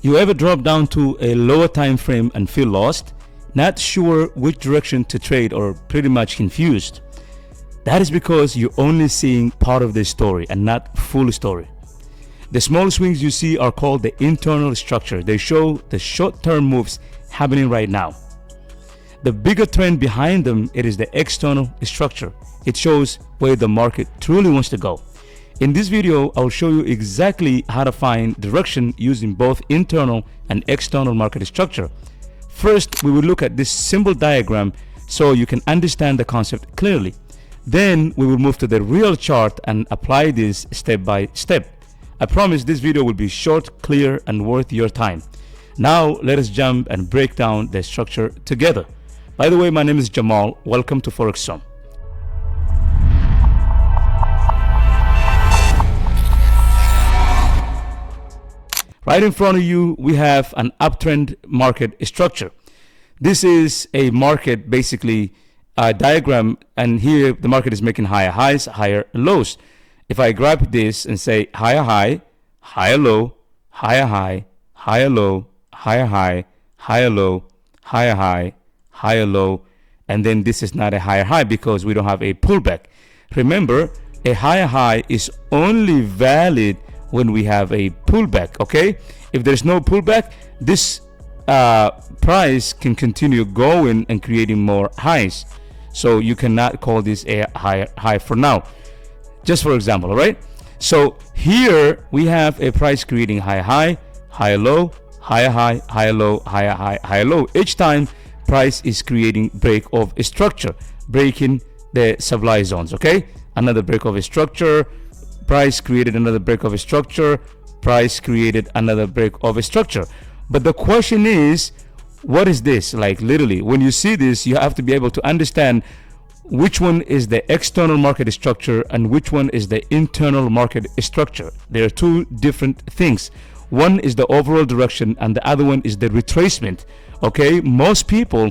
You ever drop down to a lower time frame and feel lost, not sure which direction to trade, or pretty much confused? That is because you're only seeing part of the story and not full story. The small swings you see are called the internal structure. They show the short-term moves happening right now. The bigger trend behind them, it is the external structure. It shows where the market truly wants to go. In this video, I'll show you exactly how to find direction using both internal and external market structure. First, we will look at this simple diagram so you can understand the concept clearly. Then we will move to the real chart and apply this step by step. I promise this video will be short, clear, and worth your time. Now let us jump and break down the structure together. By the way, my name is Jamal. Welcome to FOREXSOM. Right in front of you, we have an uptrend market structure. This is a market, basically a diagram, and here the market is making higher highs, higher lows. If I grab this and say higher high, higher low, higher high, higher low, higher high, higher low, higher high, higher low, and then this is not a higher high because we don't have a pullback. Remember, a higher high is only valid when we have a pullback. Okay, if there's no pullback, this price can continue going and creating more highs, so you cannot call this a higher high for now, just for example. All right, so here we have a price creating higher high, higher low, higher high, higher low, higher high, higher low. Each time price is creating break of a structure, breaking the supply zones. Okay, another break of a structure, price created another break of a structure, price created another break of a structure. But the question is, what is this? Like, literally, when you see this, you have to be able to understand which one is the external market structure and which one is the internal market structure. There are two different things. One is the overall direction and the other one is the retracement. Okay, most people,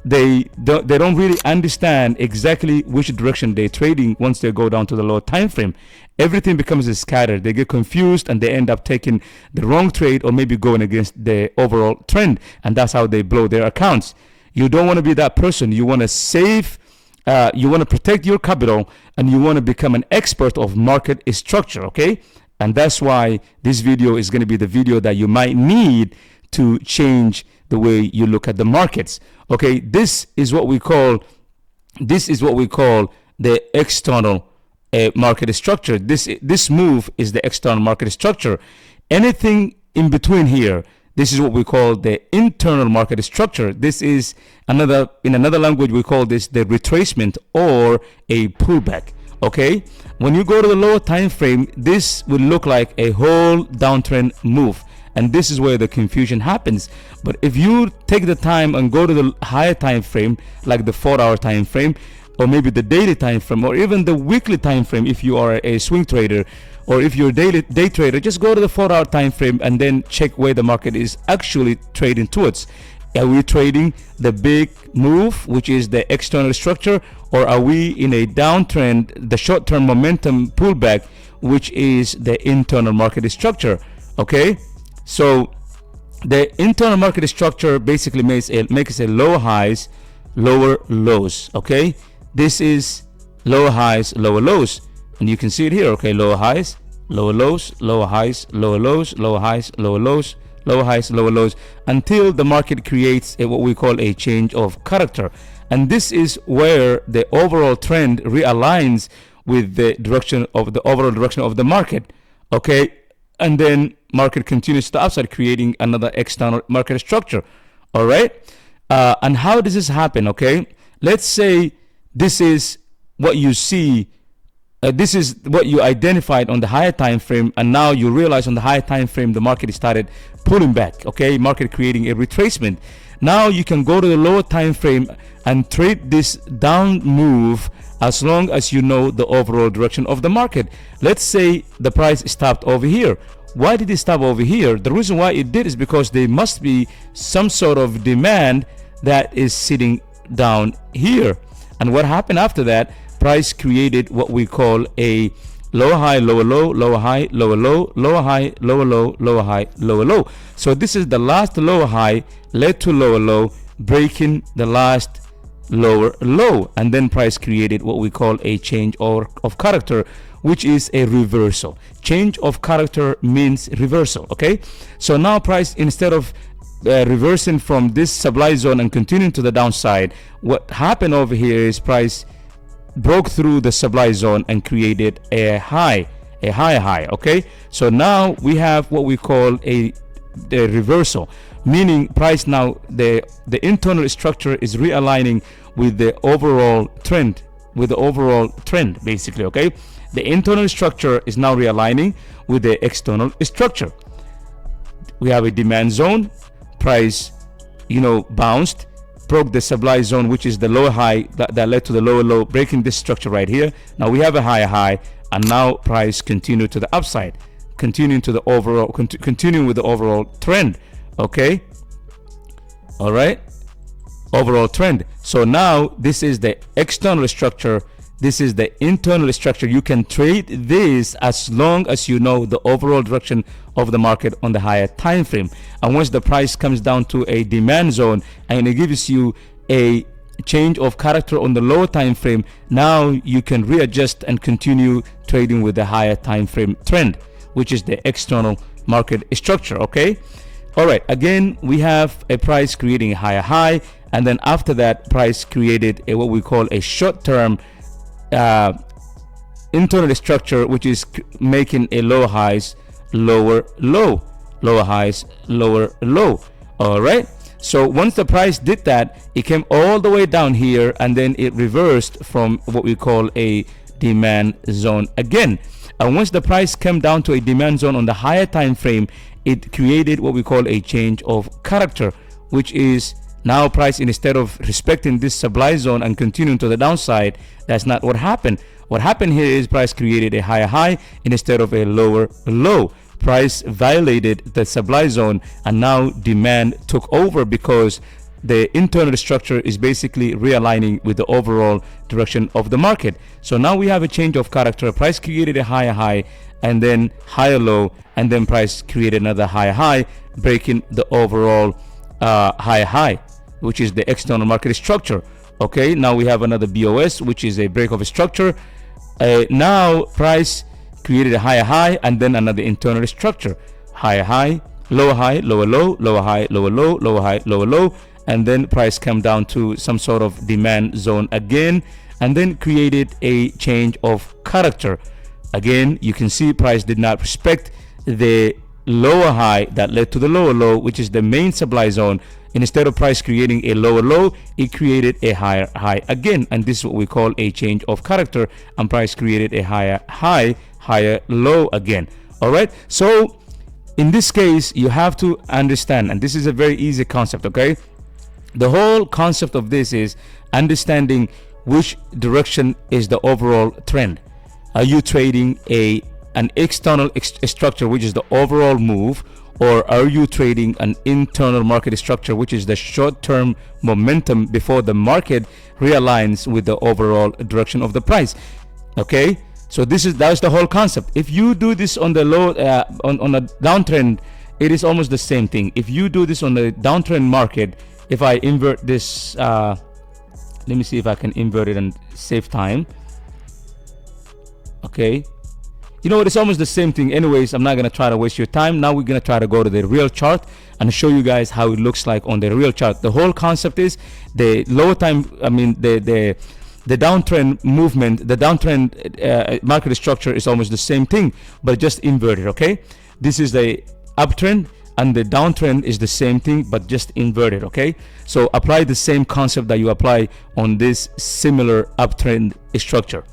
they don't really understand exactly which direction they're trading once they go down to the lower time frame. Everything becomes scattered. They get confused and they end up taking the wrong trade or maybe going against the overall trend, and that's how they blow their accounts. You don't want to be that person. You want to save, you want to protect your capital, and you want to become an expert of market structure. Okay, and that's why this video is going to be the video that you might need to change the way you look at the markets. Okay, this is what we call the external market structure. This move is the external market structure. Anything in between here, this is what we call the internal market structure. This is in another language we call this the retracement or a pullback. Okay, when you go to the lower time frame, this will look like a whole downtrend move, and this is where the confusion happens. But if you take the time and go to the higher time frame, like the 4-hour time frame, or maybe the daily time frame, or even the weekly time frame, if you are a swing trader, or if you're a day trader, just go to the 4-hour time frame and then check where the market is actually trading towards. Are we trading the big move, which is the external structure, or are we in a downtrend, the short-term momentum pullback, which is the internal market structure? Okay, so the internal market structure basically makes a lower highs, lower lows. Okay, this is lower highs, lower lows, and you can see it here. Okay, lower highs, lower lows, lower highs, lower lows, lower highs, lower lows, lower highs, lower lows, until the market creates what we call a change of character. And this is where the overall trend realigns with the direction of the overall direction of the market. Okay, and then market continues to the upside, creating another external market structure. All right, and how does this happen? Okay, let's say this is what you see, this is what you identified on the higher time frame, and now you realize on the higher time frame the market started pulling back. Okay, market creating a retracement. Now you can go to the lower time frame and trade this down move as long as you know the overall direction of the market. Let's say the price stopped over here. Why did it stop over here? The reason why it did is because there must be some sort of demand that is sitting down here. And what happened after that? Price created what we call a lower high, lower low, lower high, lower low, lower high, lower low, lower high, lower low. So this is the last lower high led to lower low, breaking the last lower low, and then price created what we call a change of character, which is a reversal. Change of character means reversal. Okay, so now price, instead of reversing from this supply zone and continuing to the downside, what happened over here is price broke through the supply zone and created a high. Okay, so now we have what we call a reversal, meaning price now, the internal structure is realigning with the overall trend, basically. Okay, the internal structure is now realigning with the external structure. We have a demand zone. Price, bounced, broke the supply zone, which is the lower high that led to the lower low, breaking this structure right here. Now we have a higher high, and now price continued to the upside, continuing with the overall trend. Okay, all right, overall trend. So now this is the external structure, this is the internal structure. You can trade this as long as you know the overall direction of the market on the higher time frame. And once the price comes down to a demand zone and it gives you a change of character on the lower time frame, now you can readjust and continue trading with the higher time frame trend, which is the external market structure. Okay, all right, again we have a price creating a higher high, and then after that price created what we call a short-term internal structure, which is making a lower highs, lower low, lower highs, lower low. All right, so once the price did that, it came all the way down here, and then it reversed from what we call a demand zone again. And once the price came down to a demand zone on the higher time frame, it created what we call a change of character, which is now price, instead of respecting this supply zone and continuing to the downside, that's not what happened. What happened here is price created a higher high instead of a lower low. Price violated the supply zone, and now demand took over because the internal structure is basically realigning with the overall direction of the market. So now we have a change of character. Price created a higher high, and then higher low, and then price created another higher high, breaking the overall higher high, which is the external market structure. Okay, now we have another BOS, which is a break of a structure. Now price created a higher high, and then another internal structure, higher high, lower low, lower high, lower low, lower high, lower low, and then price came down to some sort of demand zone again, and then created a change of character. Again, you can see price did not respect the lower high that led to the lower low, which is the main supply zone. Instead of price creating a lower low, it created a higher high again, and this is what we call a change of character, and price created a higher high, higher low again. All right, so in this case you have to understand, and this is a very easy concept. Okay, the whole concept of this is understanding which direction is the overall trend. Are you trading an external structure, which is the overall move, or are you trading an internal market structure, which is the short-term momentum before the market realigns with the overall direction of the price? Okay, so that's the whole concept. If you do this on the low on a downtrend, it is almost the same thing. If you do this on the downtrend market, if I invert this, let me see if I can invert it and save time. Okay, you know what, it's almost the same thing. Anyways, I'm not going to try to waste your time. Now we're going to try to go to the real chart and show you guys how it looks like on the real chart. The whole concept is the lower time, the downtrend movement, the downtrend market structure is almost the same thing, but just inverted. Okay, this is the uptrend, and the downtrend is the same thing, but just inverted. Okay, so apply the same concept that you apply on this similar uptrend structure.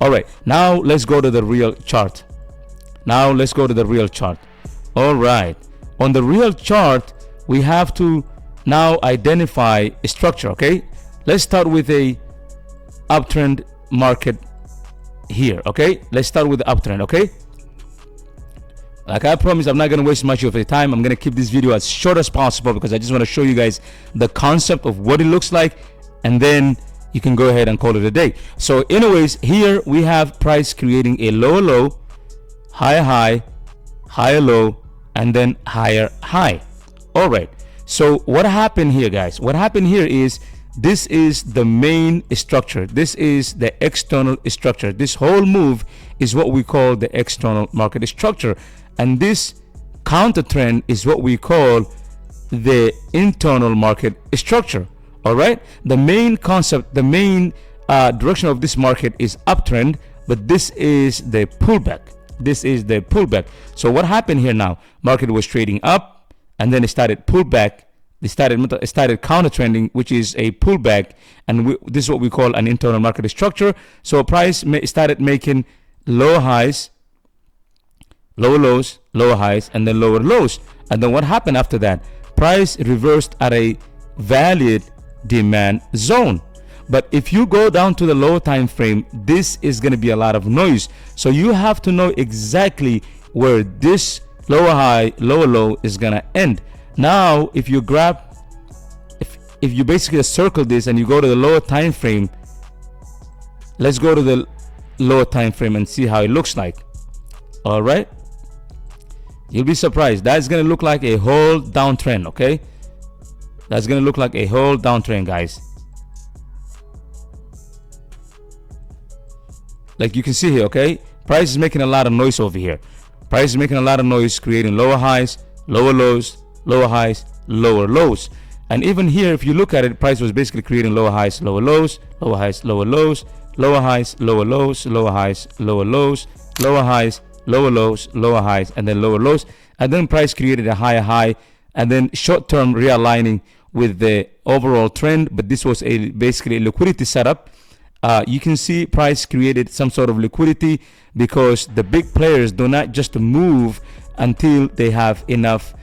All right, now let's go to the real chart. All right, on the real chart we have to now identify a structure. Okay, let's start with a uptrend market here. Okay, let's start with the uptrend. Okay, like I promised, I'm not going to waste much of your time. I'm going to keep this video as short as possible because I just want to show you guys the concept of what it looks like, and then you can go ahead and call it a day. So anyways, here we have price creating a lower low, higher high, higher low, and then higher high. All right, so what happened here, guys? What happened here is this is the main structure. This is the external structure. This whole move is what we call the external market structure, and this counter trend is what we call the internal market structure. All right, the main concept, the main direction of this market is uptrend, but this is the pullback. This is the pullback. So what happened here now? Market was trading up, and then it started pullback. It started counter trending, which is a pullback, and this is what we call an internal market structure. So price started making lower highs, lower lows, lower highs, and then lower lows. And then what happened after that? Price reversed at a valid demand zone. But if you go down to the lower time frame, this is going to be a lot of noise. So you have to know exactly where this lower high, lower low is going to end. Now, if you grab, if you basically circle this and you go to the lower time frame, let's go to the lower time frame and see how it looks like. All right, you'll be surprised. That's going to look like a whole downtrend. Okay, that's going to look like a whole downtrend, guys. Like you can see here, okay, price is making a lot of noise over here. Price is making a lot of noise, creating lower highs, lower lows, lower highs, lower lows. And even here, if you look at it, price was basically creating lower highs, lower lows, lower highs, lower lows, lower highs, lower lows, lower highs, lower lows, lower highs, lower lows, lower highs, and then lower lows. And then price created a higher high, and then short-term realigning with the overall trend. But this was basically a liquidity setup. You can see price created some sort of liquidity because the big players do not just move until they have enough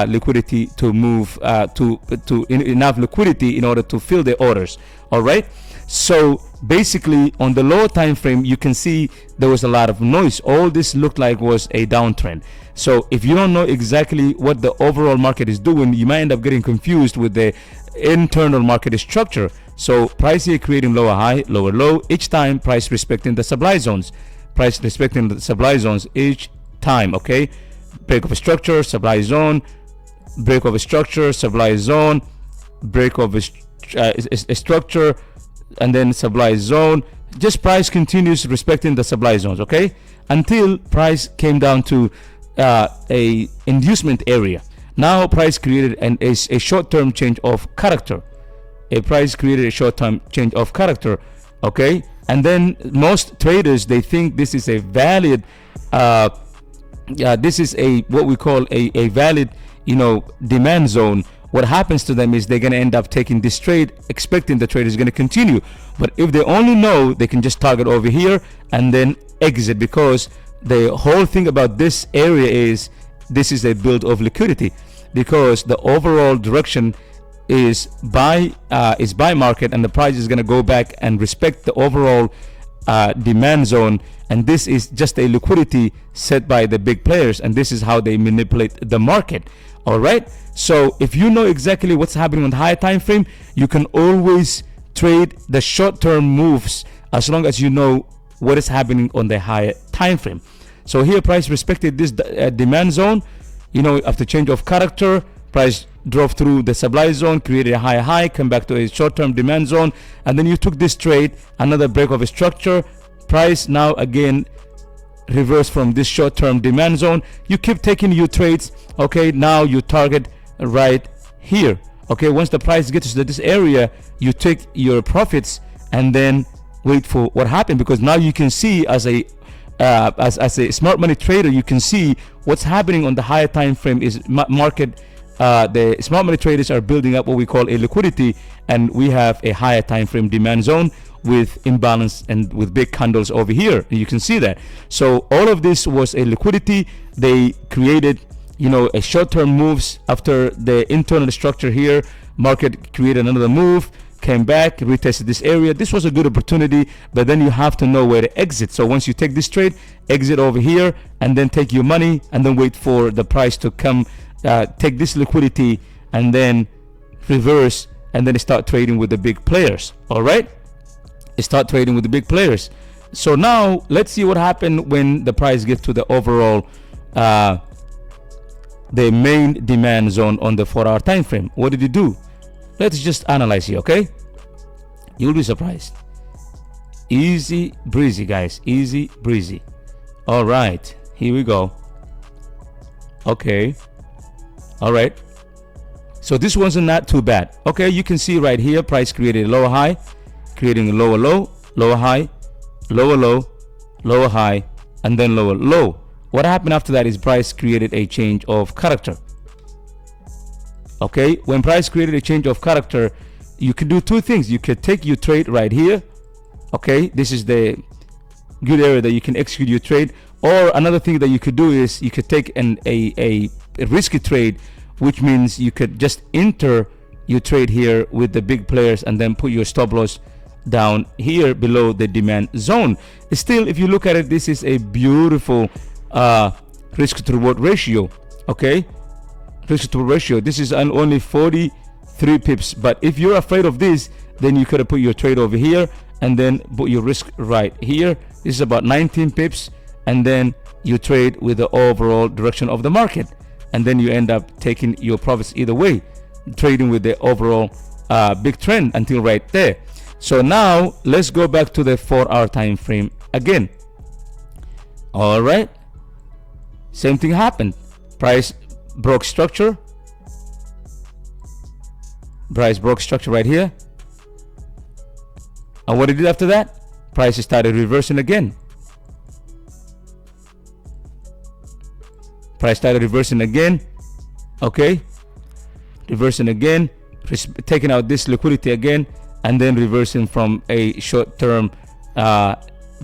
liquidity to move enough liquidity in order to fill their orders. All right, so basically on the lower time frame, you can see there was a lot of noise. All this looked like was a downtrend. So if you don't know exactly what the overall market is doing, you might end up getting confused with the internal market structure. So price here creating lower high, lower low, each time price respecting the supply zones. Price respecting the supply zones each time. Okay, break of a structure, supply zone, break of a structure, supply zone, break of a structure, and then supply zone. Just price continues respecting the supply zones, okay, until price came down to a inducement area. Now price created a short-term change of character. A price created a short-term change of character, okay, and then most traders, they think this is a valid this is a what we call a valid, you know, demand zone. What happens to them is they're going to end up taking this trade expecting the trade is going to continue. But if they only know, they can just target over here and then exit, because the whole thing about this area is this is a build of liquidity, because the overall direction is buy market, and the price is going to go back and respect the overall demand zone. And this is just a liquidity set by the big players, and this is how they manipulate the market. All right, so if you know exactly what's happening on the higher time frame, you can always trade the short-term moves as long as you know what is happening on the higher time frame. So here price respected this demand zone, you know, after change of character, price drove through the supply zone, created a higher high, come back to a short-term demand zone, and then you took this trade, another break of a structure, price now again reverse from this short-term demand zone. You keep taking your trades, okay, now you target right here, okay. Once the price gets to this area, you take your profits and then wait for what happened, because now you can see as a smart money trader, you can see what's happening on the higher time frame is market. The smart money traders are building up what we call a liquidity, and we have a higher time frame demand zone with imbalance and with big candles over here, and you can see that. So all of this was a liquidity. They created, you know, a short-term moves after the internal structure here. Market created another move, came back, retested this area. This was a good opportunity, but then you have to know where to exit. So once you take this trade, exit over here and then take your money and then wait for the price to come, take this liquidity and then reverse and then start trading with the big players. All right, start trading with the big players. So now let's see what happened when the price gets to the overall the main demand zone on the 4-hour time frame. What did it do? Let's just analyze here, okay? You'll be surprised. Easy breezy, guys, easy breezy. All right, here we go. Okay, all right, so this one's not too bad. Okay, you can see right here, price created a lower high, creating a lower low, lower high, lower low, lower high, and then lower low. What happened after that is price created a change of character. Okay, when price created a change of character, you can do two things. You could take your trade right here. Okay, this is the good area that you can execute your trade. Or another thing that you could do is you could take a risky trade, which means you could just enter your trade here with the big players and then put your stop loss down here below the demand zone. Still, if you look at it, this is a beautiful risk to reward ratio. Okay, risk to reward ratio. This is only 43 pips. But if you're afraid of this, then you could have put your trade over here and then put your risk right here. This is about 19 pips, and then you trade with the overall direction of the market, and then you end up taking your profits either way, trading with the overall big trend until right there. So now let's go back to the 4-hour time frame again. All right, same thing happened. Price broke structure. Price broke structure right here. And what it did after that? Price started reversing again. Price started reversing again. Okay, reversing again, taking out this liquidity again, and then reversing from a short-term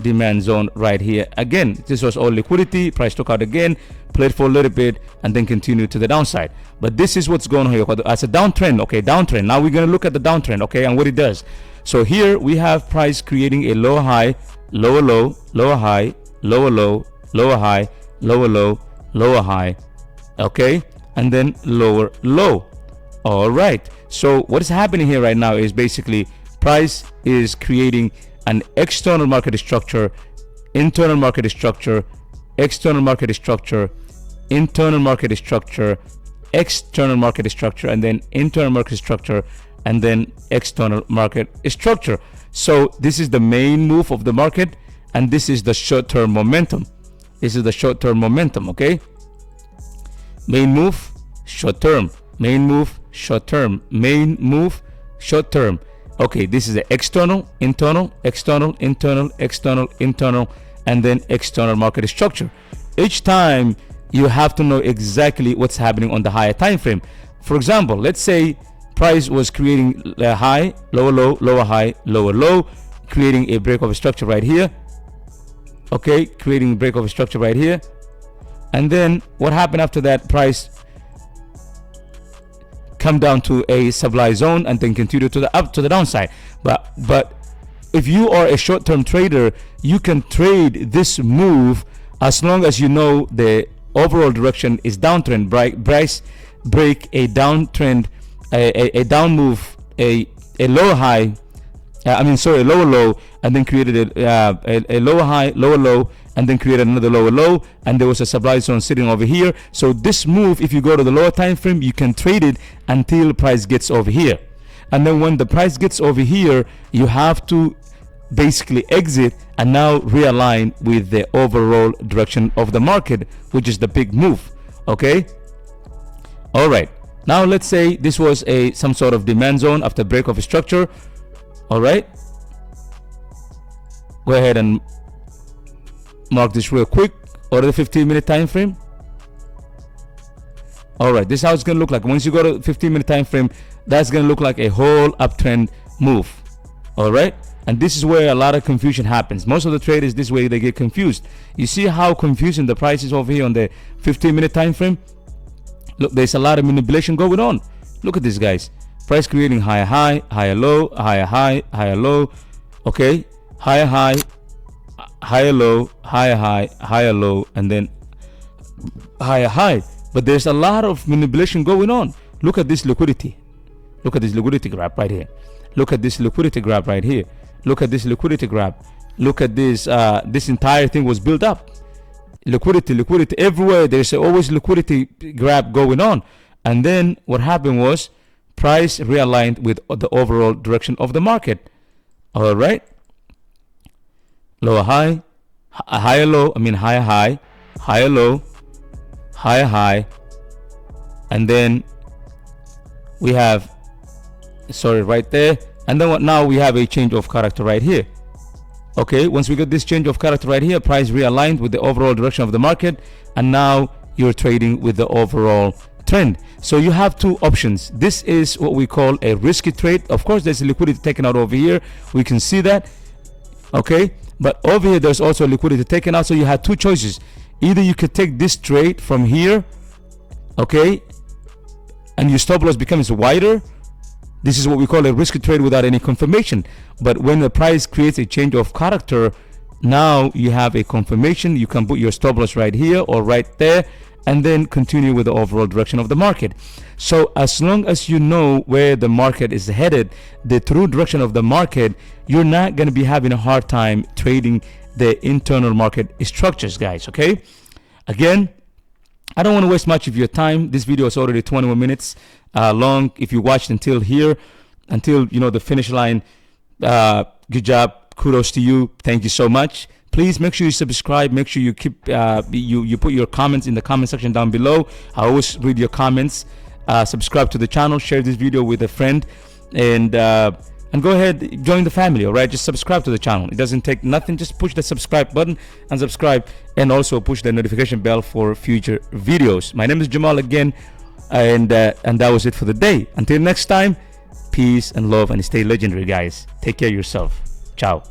demand zone right here again. This was all liquidity. Price took out again, played for a little bit, and then continued to the downside. But this is what's going on here as a downtrend. Okay, downtrend. Now we're going to look at the downtrend, okay, and what it does. So here we have price creating a lower high, lower low, lower high, lower low, lower high, lower low, lower high, okay, and then lower low. All right, so what is happening here right now is basically price is creating an external market structure, internal market structure, external market structure, internal market structure, external market structure, and then internal market structure, and then external market structure. So this is the main move of the market, and this is the short-term momentum. This is the short-term momentum, okay? Main move, short-term. Main move, short-term. Main move, short-term. Okay, this is the external, internal, external, internal, external, internal, and then external market structure. Each time you have to know exactly what's happening on the higher time frame. For example, let's say price was creating a high, lower low, lower high, lower low, creating a break of structure right here. Okay, creating a break of structure right here. And then what happened after that? Price come down to a supply zone and then continue to the up to the downside. But if you are a short-term trader, you can trade this move as long as you know the overall direction is downtrend. Price break a downtrend, a down move, a lower high, a lower low, and then created a lower high, lower low, and then created another lower low, and there was a supply zone sitting over here. So this move, if you go to the lower time frame, you can trade it until price gets over here, and then when the price gets over here, you have to basically exit and now realign with the overall direction of the market, which is the big move. Okay, all right, now let's say this was some sort of demand zone after break of structure. All right, go ahead and mark this real quick, or the 15-minute time frame. All right, this is how it's going to look like. Once you go to 15-minute time frame, that's going to look like a whole uptrend move. All right, and this is where a lot of confusion happens. Most of the traders this way, they get confused. You see how confusing the price is over here on the 15-minute time frame? Look, there's a lot of manipulation going on. Look at this, guys. Price creating higher high, higher low, higher high, higher low. Okay, higher high, higher low, higher high, higher low, and then higher high. But there's a lot of manipulation going on. Look at this liquidity. Look at this liquidity graph right here. Look at this liquidity graph right here. Look at this liquidity grab. Look at this. This entire thing was built up. Liquidity everywhere. There's always liquidity grab going on. And then what happened was price realigned with the overall direction of the market. All right. Lower high, higher low. I mean higher high, higher low, higher high, and then we have, sorry, right there. And then what? Now we have a change of character right here. Okay, once we get this change of character right here, price realigned with the overall direction of the market, and now you're trading with the overall trend. So you have two options. This is what we call a risky trade. Of course, there's liquidity taken out over here. We can see that. Okay, but over here there's also liquidity taken out. So you have two choices. Either you could take this trade from here, okay, and your stop loss becomes wider. This is what we call a risky trade without any confirmation. But when the price creates a change of character, now you have a confirmation. You can put your stop loss right here or right there, and then continue with the overall direction of the market. So as long as you know where the market is headed, the true direction of the market, you're not going to be having a hard time trading the internal market structures, guys. Okay, again, I don't want to waste much of your time. This video is already 21 minutes long. If you watched until here, until the finish line, good job, kudos to you, thank you so much. Please make sure you subscribe. Make sure you keep you put your comments in the comment section down below. I always read your comments. Subscribe to the channel, share this video with a friend, and go ahead, join the family. All right, just subscribe to the channel. It doesn't take nothing. Just push the subscribe button and subscribe, and also push the notification bell for future videos. My name is Jamal again, and that was it for the day. Until next time, peace and love, and stay legendary, guys. Take care of yourself. Ciao.